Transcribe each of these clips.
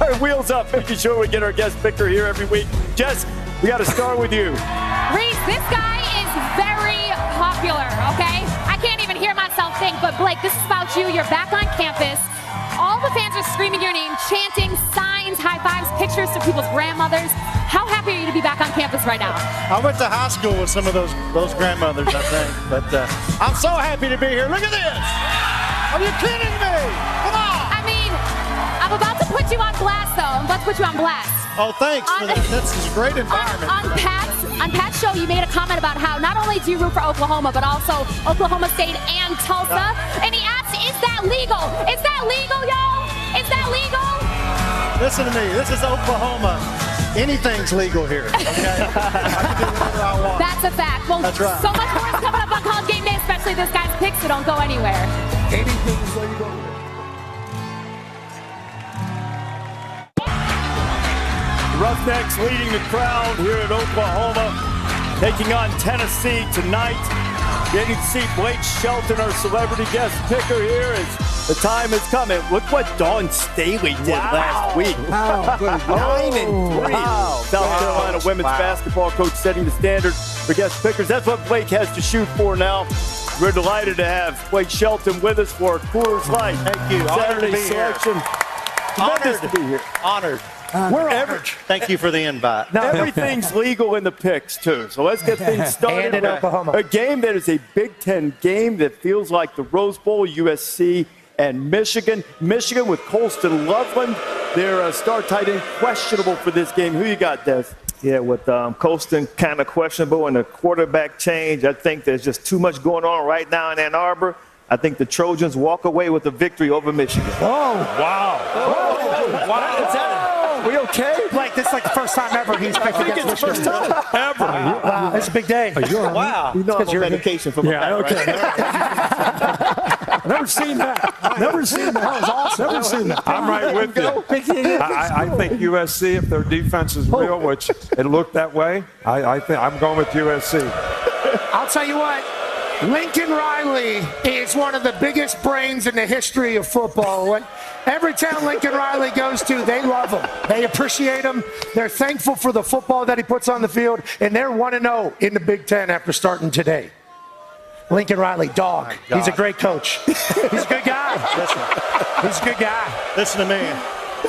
All right, wheels up, making sure we get our guest picker here every week. Jess, we got to start with you. Reese, this guy is very popular, okay? I can't even hear myself think, but Blake, this is about you. You're back on campus. All the fans are screaming your name, chanting, signs, high fives, pictures to people's grandmothers. How happy are you to be back on campus right now? I went to high school with some of those grandmothers, I think. But I'm so happy to be here. Look at this. Are you kidding me? Come on. I mean, I'm about to put you on blast, though. I'm about to put you on blast. Oh, thanks for that. That's a great environment. On Pat's show, you made a comment about how not only do you root for Oklahoma, but also Oklahoma State and Tulsa. And he asked, is that legal? Is that legal, y'all? Is that legal? Listen to me. This is Oklahoma. Anything's legal here, okay? I can do whatever I want. That's a fact. Well, that's right. So much more is coming up on College Game Day, especially this guy's picks, so don't go anywhere. Anything's legal. Roughnecks leading the crowd here at Oklahoma, taking on Tennessee tonight. Getting to see Blake Shelton, our celebrity guest picker here, as the time is coming. Look what Dawn Staley did last week. Wow. 9-3. Wow. South Carolina women's basketball coach setting the standard for guest pickers. That's what Blake has to shoot for now. We're delighted to have Blake Shelton with us for Coors Light. Thank you. Saturday selection. Honored to be here. Honored. Thank you for the invite. Now, everything's legal in the picks, too. So let's get things started. And in Oklahoma. A game that is a Big Ten game that feels like the Rose Bowl, USC and Michigan. Michigan with Colston Loveland, their star tight end, questionable for this game. Who you got, Des? Yeah, with Colston kind of questionable and the quarterback change, I think there's just too much going on right now in Ann Arbor. I think the Trojans walk away with a victory over Michigan. Oh, wow. Oh, wow. Is that we okay? Blake, this is like the first time ever he's picked against Michigan. First time ever. Wow, it's a big day. Wow. You know I'm on medication for my back, okay. right? Never seen that. Never seen that. That was awesome. Never seen that. I'm right with you. I think USC, if their defense is real, which it looked that way, I think I'm going with USC. I'll tell you what. Lincoln Riley is one of the biggest brains in the history of football. Every town Lincoln Riley goes to, they love him. They appreciate him. They're thankful for the football that he puts on the field, and they're 1-0 in the Big Ten after starting today. Lincoln Riley, dog. He's a great coach. He's a good guy. He's a good guy. Listen to me.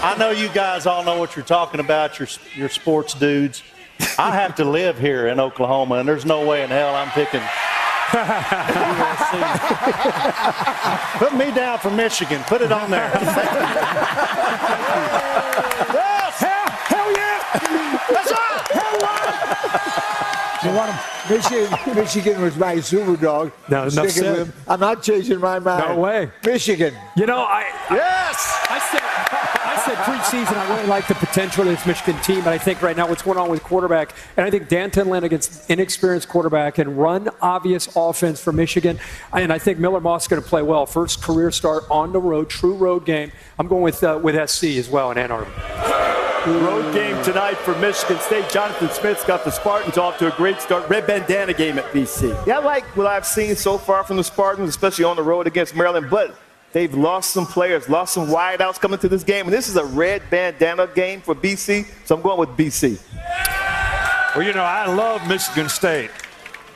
I know you guys all know what you're talking about, your sports dudes. I have to live here in Oklahoma, and there's no way in hell I'm picking Put me down for Michigan. Put it on there. Yes! Hell yeah! That's right! Hell You want him? Michigan was my super dog. No, enough said. I'm not changing my mind. No way. Michigan. You know, I said preseason I really like the potential of this Michigan team, but I think right now what's going on with quarterback, and I think Dan Tinlin against inexperienced quarterback and run obvious offense for Michigan, and I think Miller Moss is going to play well. First career start on the road, true road game. I'm going with SC as well in Ann Arbor. Road game tonight for Michigan State. Jonathan Smith's got the Spartans off to a great start. Red bandana game at BC. Yeah, I like what I've seen so far from the Spartans, especially on the road against Maryland, but they've lost some players, lost some wideouts coming to this game, and this is a red bandana game for BC, so I'm going with BC. Well, you know, I love Michigan State,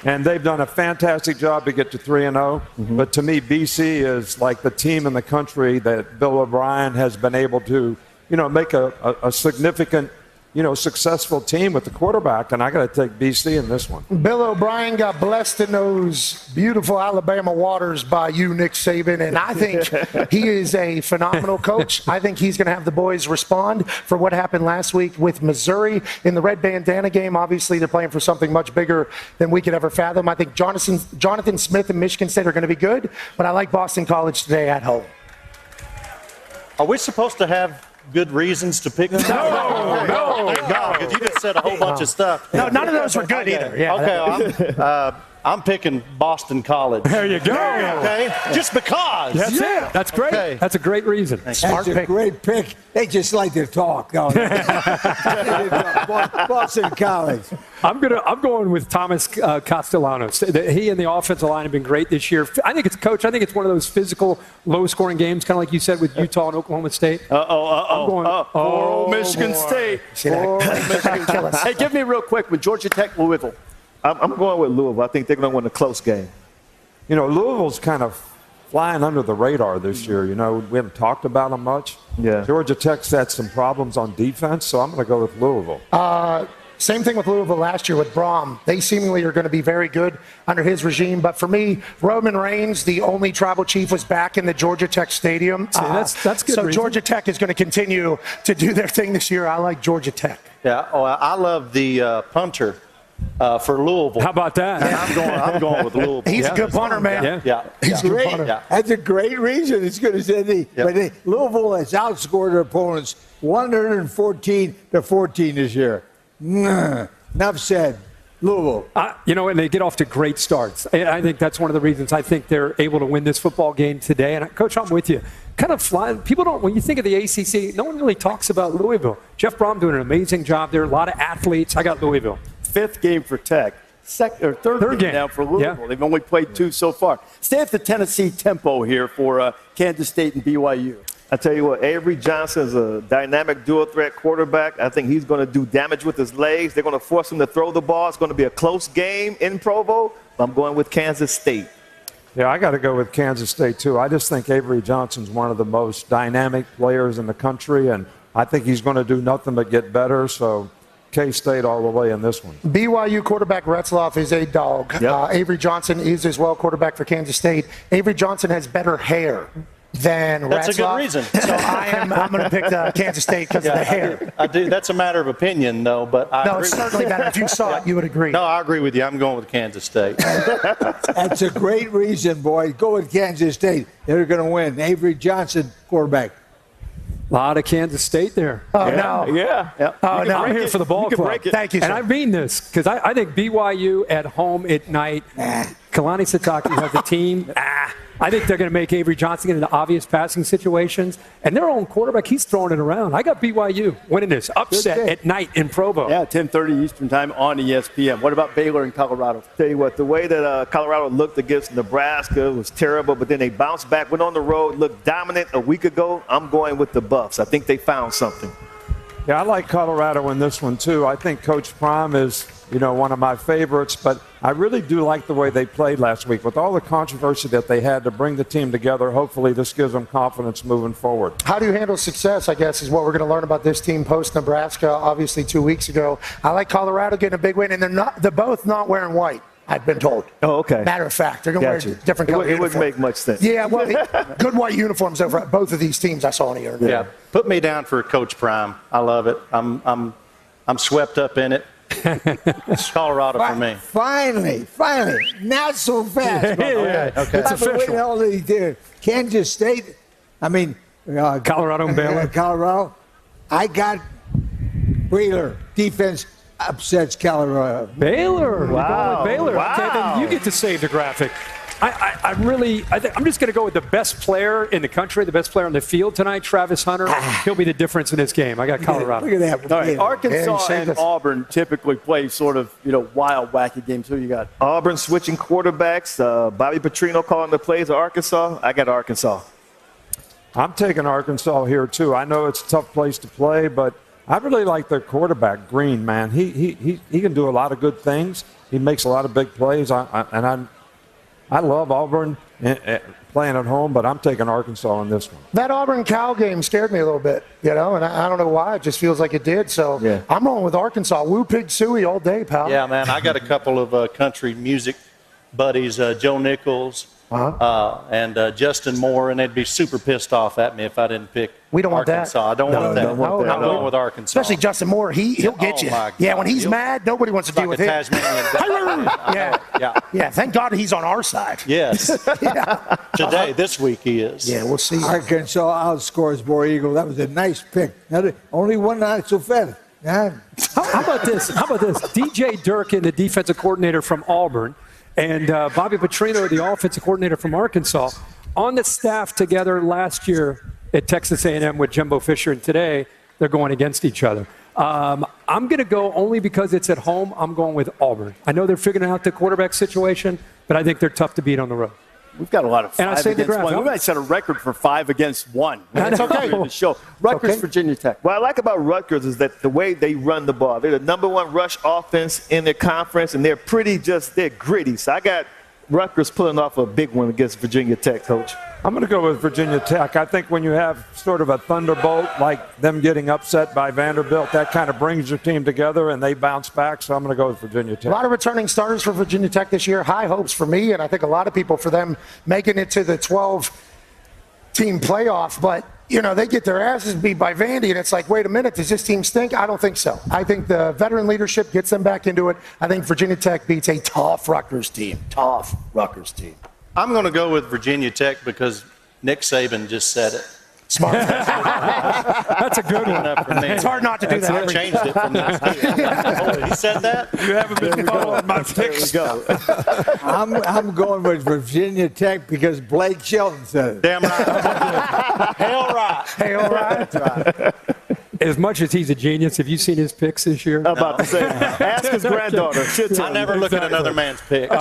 and they've done a fantastic job to get to 3-0. Mm-hmm. But to me, BC is like the team in the country that Bill O'Brien has been able to, make a significant, successful team with the quarterback, and I got to take BC in this one. Bill O'Brien got blessed in those beautiful Alabama waters by you, Nick Saban, and I think he is a phenomenal coach. I think he's going to have the boys respond for what happened last week with Missouri in the red bandana game. Obviously, they're playing for something much bigger than we could ever fathom. I think Jonathan Smith and Michigan State are going to be good, but I like Boston College today at home. Are we supposed to have good reasons to pick them? No. Because you just said a whole bunch of stuff. No, none of those were good either. Yeah, okay, I'm picking Boston College. There you go. Okay? Just because. That's it. That's great. Okay. That's a great reason. That's a great pick. They just like to talk. No. Boston College. I'm going with Thomas Castellanos. He and the offensive line have been great this year. I think it's one of those physical, low-scoring games, kind of like you said with Utah and Oklahoma State. Michigan State. Hey, give me real quick with Georgia Tech, Louisville. I'm going with Louisville. I think they're going to win a close game. You know, Louisville's kind of flying under the radar this year. You know, we haven't talked about them much. Yeah. Georgia Tech's had some problems on defense, so I'm going to go with Louisville. Same thing with Louisville last year with Braum. They seemingly are going to be very good under his regime. But for me, Roman Reigns, the only tribal chief, was back in the Georgia Tech Stadium. That's good. So reason. Georgia Tech is going to continue to do their thing this year. I like Georgia Tech. Yeah. Oh, I love the punter for Louisville. How about that? I'm going with Louisville. He's a good punter, man. Yeah. He's a good punter. Yeah. That's a great reason. It's going to say but Louisville has outscored their opponents 114-14 this year. Enough said. Louisville. And they get off to great starts. And I think that's one of the reasons I think they're able to win this football game today. And, Coach, I'm with you. Kind of flying. People don't, when you think of the ACC, no one really talks about Louisville. Jeff Braum doing an amazing job there. A lot of athletes. I got Louisville. Fifth game for Tech. Third game now for Louisville. Yeah. They've only played 2 so far. Stay at the Tennessee tempo here for Kansas State and BYU. I tell you what, Avery Johnson is a dynamic dual-threat quarterback. I think he's going to do damage with his legs. They're going to force him to throw the ball. It's going to be a close game in Provo. I'm going with Kansas State. Yeah, I got to go with Kansas State, too. I just think Avery Johnson's one of the most dynamic players in the country, and I think he's going to do nothing but get better. So K-State all the way in this one. BYU quarterback Retzloff is a dog. Yep. Avery Johnson is as well quarterback for Kansas State. Avery Johnson has better hair than Retzloff. That's a good reason. So I'm going to pick Kansas State because of the hair. I do. That's a matter of opinion, though. But I agree. It's certainly better. If you saw it, you would agree. No, I agree with you. I'm going with Kansas State. That's a great reason, boy. Go with Kansas State. They're going to win. Avery Johnson, quarterback. A lot of Kansas State there. Oh, no. Yeah. Oh, no. I'm here for the ball club. Thank you, sir. And I mean this because I think BYU at home at night, Kalani Sitake has a team. I think they're going to make Avery Johnson get into obvious passing situations. And their own quarterback, he's throwing it around. I got BYU winning this upset at night in Provo. Yeah, 10:30 Eastern time on ESPN. What about Baylor and Colorado? Tell you what, the way that Colorado looked against Nebraska was terrible, but then they bounced back, went on the road, looked dominant a week ago. I'm going with the Buffs. I think they found something. Yeah, I like Colorado in this one, too. I think Coach Prime is, one of my favorites, but I really do like the way they played last week. With all the controversy that they had to bring the team together, hopefully this gives them confidence moving forward. How do you handle success, I guess, is what we're going to learn about this team post-Nebraska, obviously 2 weeks ago. I like Colorado getting a big win, and they're both not wearing white, I've been told. Oh, okay. Matter of fact, they're going to wear different color It wouldn't make much sense. Yeah, well, good white uniforms over both of these teams I saw on the internet. Yeah, put me down for Coach Prime. I love it. I'm swept up in it. It's Colorado for me. Finally, not so fast. Okay. It's official. Kansas State, Colorado and Baylor. Colorado. I got Baylor. Defense upsets Colorado. Baylor. Wow. You're going with Baylor. Wow. Okay, then you get to save the graphic. I'm just going to go with the best player in the country, the best player on the field tonight, Travis Hunter. He'll be the difference in this game. I got Colorado. Look at that. All right, Arkansas Yeah, and Auburn typically play sort of, wild, wacky games. Who you got? Auburn switching quarterbacks. Bobby Petrino calling the plays at Arkansas. I got Arkansas. I'm taking Arkansas here, too. I know it's a tough place to play, but I really like their quarterback, Green, man. He can do a lot of good things. He makes a lot of big plays, I love Auburn playing at home, but I'm taking Arkansas in this one. That Auburn-Cal game scared me a little bit, and I don't know why. It just feels like it did. So Yeah. I'm going with Arkansas. Woo Pig Suey all day, pal. Yeah, man. I got a couple of country music buddies, Joe Nichols and Justin Moore, and they'd be super pissed off at me if I didn't pick We don't want that. Arkansas. I don't want that. no, I'm no. going with Arkansas. Especially Justin Moore. He'll get you. my Yeah, God. when he's mad, nobody wants to deal like with a him. Tasmanian devil. Yeah. Thank God he's on our side. Yes. Today, this week he is. Yeah, we'll see. Arkansas outscores War Eagle. That was a nice pick. Only one not so fast. Yeah. How about this? DJ Durkin, the defensive coordinator from Auburn, and Bobby Petrino, the offensive coordinator from Arkansas, on the staff together last year at Texas A&M with Jimbo Fisher, and today they're going against each other. I'm going to go only because it's at home. I'm going with Auburn. I know they're figuring out the quarterback situation, but I think they're tough to beat on the road. We've got a lot of 5 against 1. We might set a record for 5 against 1. That's okay. The show. Rutgers, okay. Virginia Tech. What I like about Rutgers is that the way they run the ball. They're the #1 rush offense in their conference, and they're they're gritty. So I got Rutgers pulling off a big one against Virginia Tech, Coach. I'm going to go with Virginia Tech. I think when you have sort of a thunderbolt like them getting upset by Vanderbilt, that kind of brings your team together and they bounce back. So I'm going to go with Virginia Tech. A lot of returning starters for Virginia Tech this year. High hopes for me, and I think a lot of people for them making it to the 12-team playoff. But, you know, they get their asses beat by Vandy, and it's like, wait a minute, does this team stink? I don't think so. I think the veteran leadership gets them back into it. I think Virginia Tech beats a tough Rutgers team. Tough Rutgers team. I'm going to go with Virginia Tech because Nick Saban just said it. Smart. That's a good one. It's hard not to do that. I changed it from this. Oh, he said that? You haven't been following my picks. Go. I'm going with Virginia Tech because Blake Shelton said it. Damn right. Hell right. Hell right. That's right. As much as he's a genius, have you seen his picks this year? I'm about to say, ask his granddaughter. I never look at another man's picks.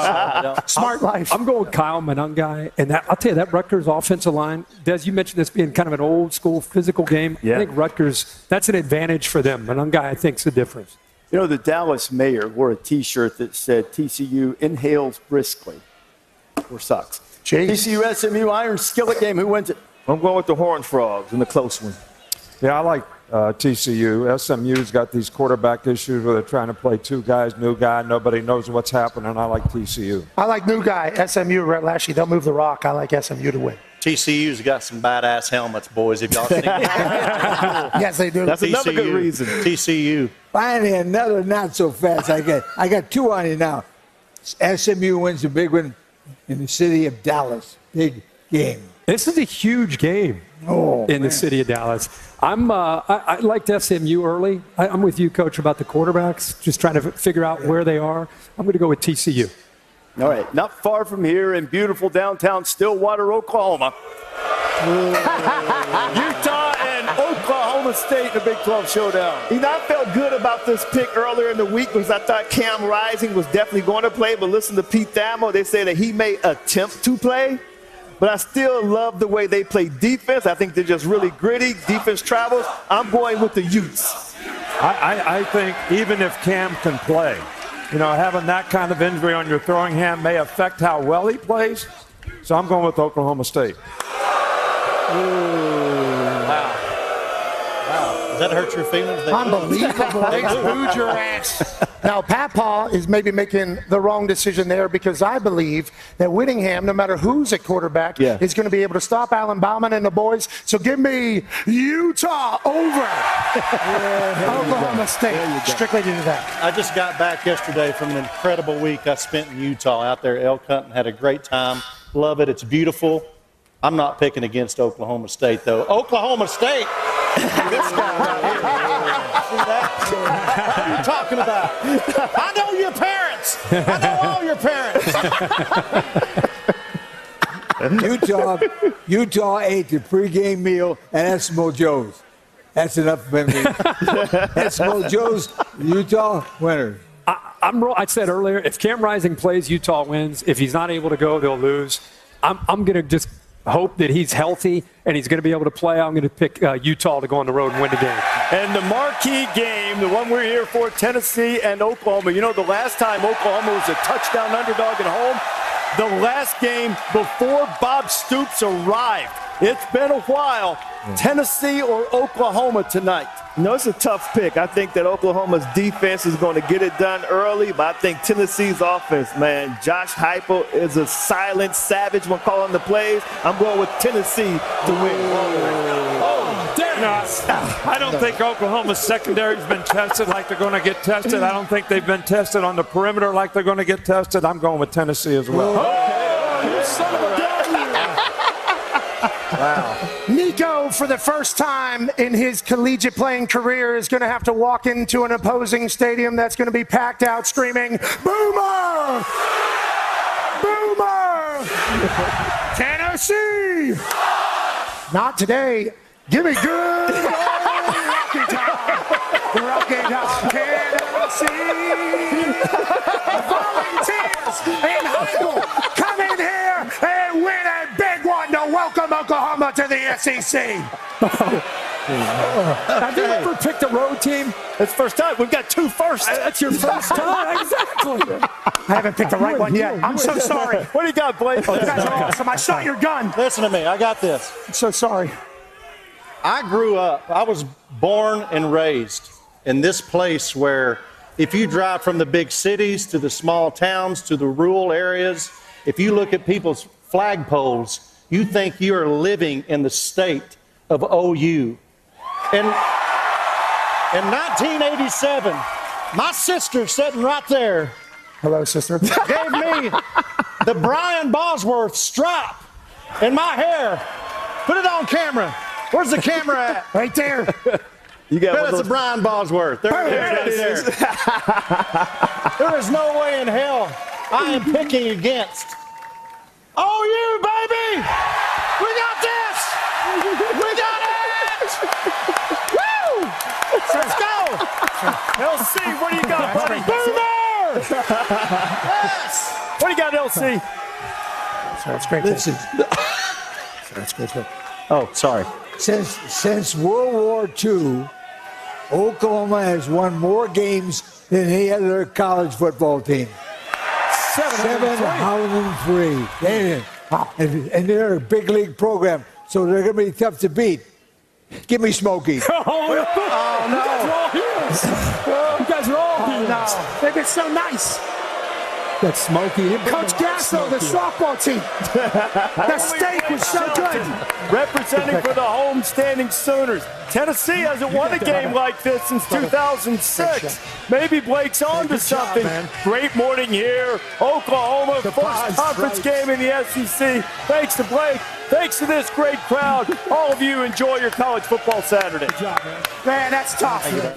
Smart life. I'm going with Kyle Monangai, and I'll tell you, that Rutgers offensive line, Des, you mentioned this being kind of an old-school physical game. Yeah. I think Rutgers, that's an advantage for them. Monangai, I think, is the difference. You know, the Dallas mayor wore a T-shirt that said TCU inhales briskly or sucks. Jeez. TCU SMU Iron Skillet game. Who wins it? I'm going with the Horned Frogs in the close one. Yeah, I like TCU. SMU's got these quarterback issues where they're trying to play 2 guys, new guy. Nobody knows what's happening. I like TCU. I like new guy. SMU, actually, they'll move the rock. I like SMU to win. TCU's got some badass helmets, boys. If y'all seen it. Yes, they do. That's another good reason. TCU. Finally, another not so fast. I got 2 on you now. SMU wins a big one in the city of Dallas. Big game. This is a huge game in the city of Dallas. I liked SMU early. I'm with you, Coach, about the quarterbacks, just trying to figure out where they are. I'm going to go with TCU. All right, not far from here in beautiful downtown Stillwater, Oklahoma. Utah and Oklahoma State in the Big 12 showdown. You know, I felt good about this pick earlier in the week because I thought Cam Rising was definitely going to play, but listen to Pete Thamel. They say that he may attempt to play. But I still love the way they play defense. I think they're just really gritty. Defense travels. I'm going with the Utes. I think even if Cam can play, you know, having that kind of injury on your throwing hand may affect how well he plays. So I'm going with Oklahoma State. Wow. Does that hurt your feelings? Unbelievable. They booed your ass. Now, Papaw is maybe making the wrong decision there because I believe that Whittingham, no matter who's at quarterback, is going to be able to stop Allen Bauman and the boys. So give me Utah over Oklahoma State. Strictly due to that. I just got back yesterday from an incredible week I spent in Utah out there, elk hunting. Had a great time. Love it. It's beautiful. I'm not picking against Oklahoma State, though. Oklahoma State. This guy right here. See that? What are you talking about? I know your parents. I know all your parents. Utah ate the pregame meal at Eskimo Joe's. That's enough for me. Eskimo Joe's, Utah winner. I said earlier, if Cam Rising plays, Utah wins. If he's not able to go, they'll lose. I'm going to just hope that he's healthy and he's going to be able to play. I'm going to pick Utah to go on the road and win the game. And the marquee game, the one we're here for, Tennessee and Oklahoma. You know, the last time Oklahoma was a touchdown underdog at home, the last game before Bob Stoops arrived. It's been a while. Tennessee or Oklahoma tonight? No, it's a tough pick. I think that Oklahoma's defense is going to get it done early, but I think Tennessee's offense, man, Josh Heupel is a silent savage when calling the plays. I'm going with Tennessee to win. Oh, damn. No, I don't think Oklahoma's secondary's been tested like they're going to get tested. I don't think they've been tested on the perimeter like they're going to get tested. I'm going with Tennessee as well. Oh, you son of a gun. Wow. Nico, for the first time in his collegiate playing career, is going to have to walk into an opposing stadium that's going to be packed out screaming, Boomer! Boomer! Tennessee! Not today. Give me good old Rocky Top. Rocky Top, Tennessee. Volunteers in high school come in here and win a big one to welcome Oklahoma to the SEC. Have you ever picked a road team? It's first time. We've got two firsts. That's your first time. Exactly. I haven't picked the right one yet. I'm so sorry. What do you got, Blake? You guys are awesome. I shot your gun. Listen to me. I got this. I'm so sorry. I grew up, I was born and raised in this place where if you drive from the big cities to the small towns to the rural areas, if you look at people's flagpoles, you think you are living in the state of OU. In 1987, my sister sitting right there Hello, sister. gave me the Brian Bosworth strap in my hair. Put it on camera. Where's the camera at? Right there. You got That's a Brian Bosworth. There it is. There is no way in hell I am picking against OU, baby! We got this! We got it! Woo! Let's go! LC, what do you got, buddy? Boomer! Yes! What do you got, LC? That's great. Listen, That's good. Oh, sorry. since World War II, Oklahoma has won more games than any other college football team. 703. And they're a big league program, so they're going to be tough to beat. Give me Smokey. You guys are all heroes. They've been so nice. That's Smokey. Coach Gasso, the softball team. The steak was so good. Representing for the home-standing Sooners. Tennessee hasn't won a game like this since 2006. Maybe Blake's on to something. Great morning here. Oklahoma, first conference game in the SEC. Thanks to Blake. Thanks to this great crowd. All of you enjoy your college football Saturday. Man, that's tough.